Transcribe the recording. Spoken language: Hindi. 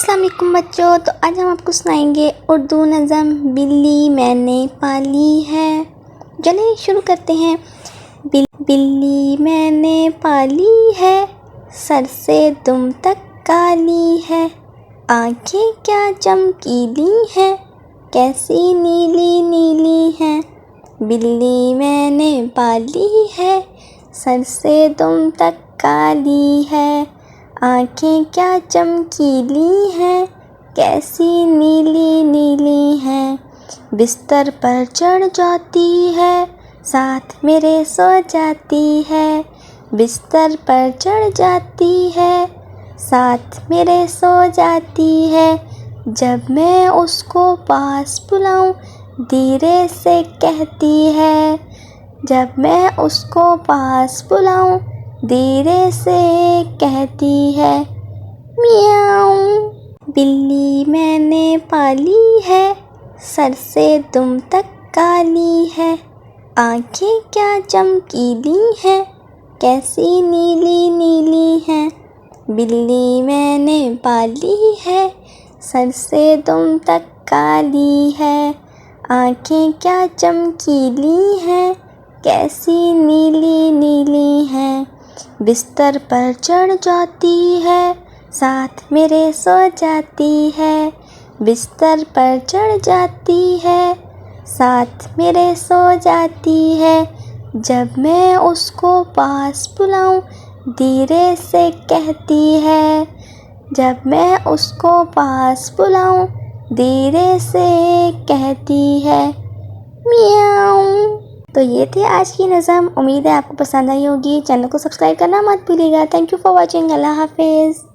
अस्सलाम वालेकुम बच्चों। तो आज हम आपको सुनाएंगे उर्दू नज़म बिल्ली मैंने पाली है। चलिए शुरू करते हैं। बिल्ली मैंने पाली है, सर से दुम तक काली है, आँखें क्या चमकीली हैं, कैसी नीली नीली हैं। बिल्ली मैंने पाली है, सर से दुम तक काली है, आँखें क्या चमकीली हैं, कैसी नीली नीली हैं। बिस्तर पर चढ़ जाती है, साथ मेरे सो जाती है। बिस्तर पर चढ़ जाती है, साथ मेरे सो जाती है। जब मैं उसको पास बुलाऊं, धीरे से कहती है। जब मैं उसको पास बुलाऊं, धीरे से कहती है मियाऊं। बिल्ली मैंने पाली है, सर से दुम तक काली है, आँखें क्या चमकीली हैं, कैसी नीली नीली हैं। बिल्ली मैंने पाली है, सर से दुम तक काली है, आँखें क्या चमकीली हैं, कैसी नीली नीली हैं। बिस्तर पर चढ़ जाती है, साथ मेरे सो जाती है। बिस्तर पर चढ़ जाती है, साथ मेरे सो जाती है। जब मैं उसको पास बुलाऊं, धीरे से कहती है। जब मैं उसको पास बुलाऊं, धीरे से कहती है मियाऊं। तो ये थे आज की नज़म। उम्मीद है आपको पसंद आई होगी। चैनल को सब्सक्राइब करना मत भूलिएगा। Thank you for watching. अल्लाह हाफिज़।